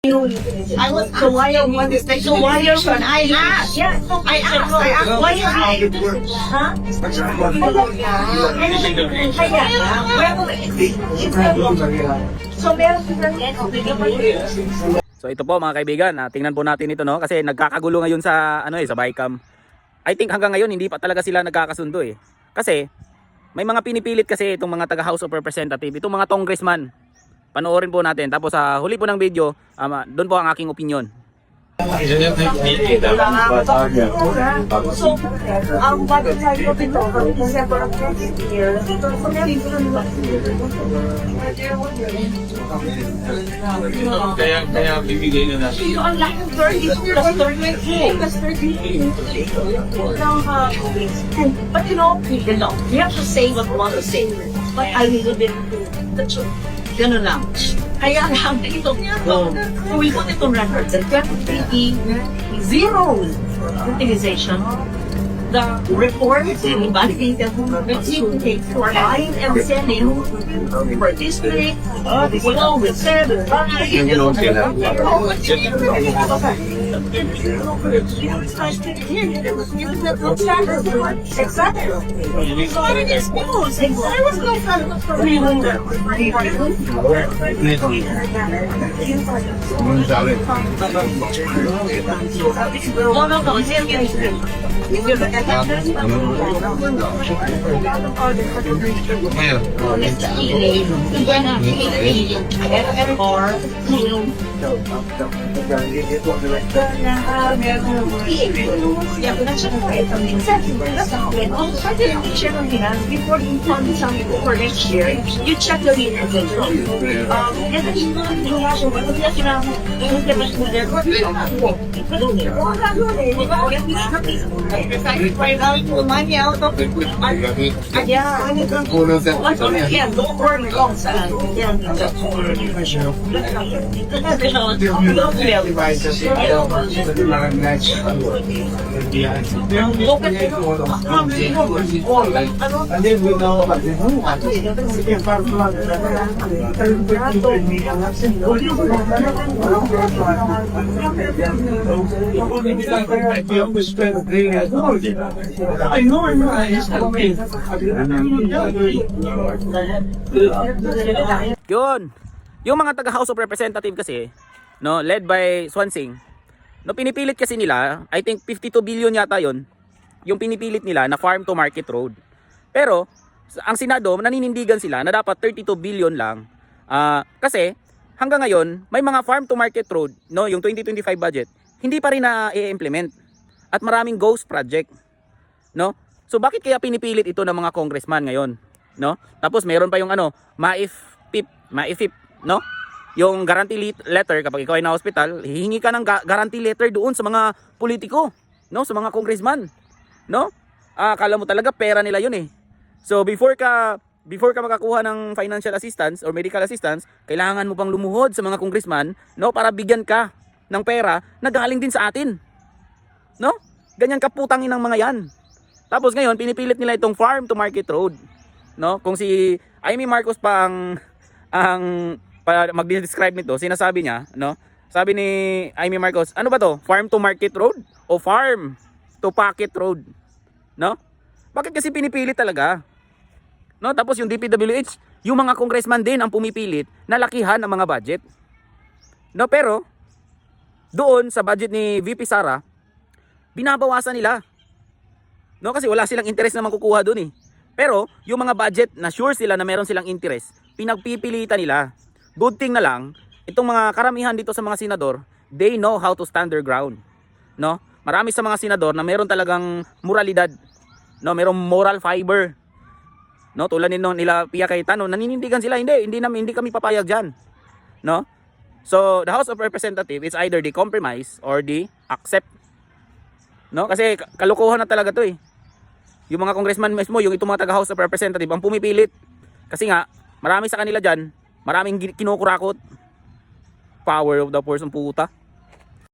I was so why you want this thing? So why you when I asked? Yeah, I asked why you huh? So ito po mga kaibigan, tingnan po natin ito no kasi nagkakagulo ngayon sa sa BICAM. I think hanggang ngayon hindi pa talaga sila nagkakasundo eh. Kasi may mga pinipilit kasi itong mga taga House of Representative, itong mga congressman. Panoorin po natin. Tapos sa huli po ng video, doon po ang aking opinion. So, ang budget cycle dito, December of next year, Kaya bibigay na natin. so, ang laki ng 30 plus 30 plus 30. But you know, we have to say what we want to say. But I will be the truth. Ganun lang. Kaya lang, ito, kung we put it on record, that 2030, zero utilization, the report validated to take for buying and selling for district, below with seven, exactly. So I didn't expose. I was going before you fund something for next year, you check the money out of it. Yeah, don't worry, Yun. Yung mga taga House of Representative kasi, no, led by Swansing, no, pinipilit kasi nila, I think 52 billion yata yon, yung pinipilit nila na farm to market road. Pero ang Senado naninindigan sila na dapat 32 billion lang. Kasi hanggang ngayon may mga farm to market road, no, yung 2025 budget hindi pa rin na i-implement at maraming ghost project, no? So bakit kaya pinipilit ito ng mga congressman ngayon, no? Tapos meron pa yung MAIFIP, no? Yung guarantee letter kapag ikaw ay na hospital, hihingi ka ng guarantee letter doon sa mga politiko, no? Sa mga congressman, no? Akala mo talaga pera nila yun eh. So before ka makakuha ng financial assistance or medical assistance, kailangan mo pang lumuhod sa mga congressman, no, para bigyan ka ng pera na galing din sa atin, no? Ganyan kaputangin ng mga yan. Tapos ngayon pinipilit nila itong farm to market road, no? Kung si Amy Marcos pa ang mag-describe nito, sinasabi niya, no? Sabi ni Amy Marcos, ano ba to? Farm to market road o farm to pocket road, no? Bakit kasi pinipilit talaga? No, tapos yung DPWH, yung mga congressman din ang pumipilit na lakihan ng mga budget. No, pero doon sa budget ni VP Sara, binabawasan nila. No, kasi wala silang interest na makukuha doon eh. Pero yung mga budget na sure sila na meron silang interest, pinagpipilitan nila. Good thing na lang, itong mga karamihan dito sa mga senador, they know how to stand their ground. No? Marami sa mga senador na meron talagang moralidad. No, merong moral fiber. No, tulad nila Pia Cayetano, naninindigan sila, hindi kami papayag diyan. No? So, the House of Representatives is either the compromise or the accept. No? Kasi kalokohan na talaga 'to eh. Yung mga congressman mismo, yung itong mga taga House of Representatives ang pumipilit. Kasi nga, marami sa kanila diyan, maraming kinukurakot. Power of the person puta.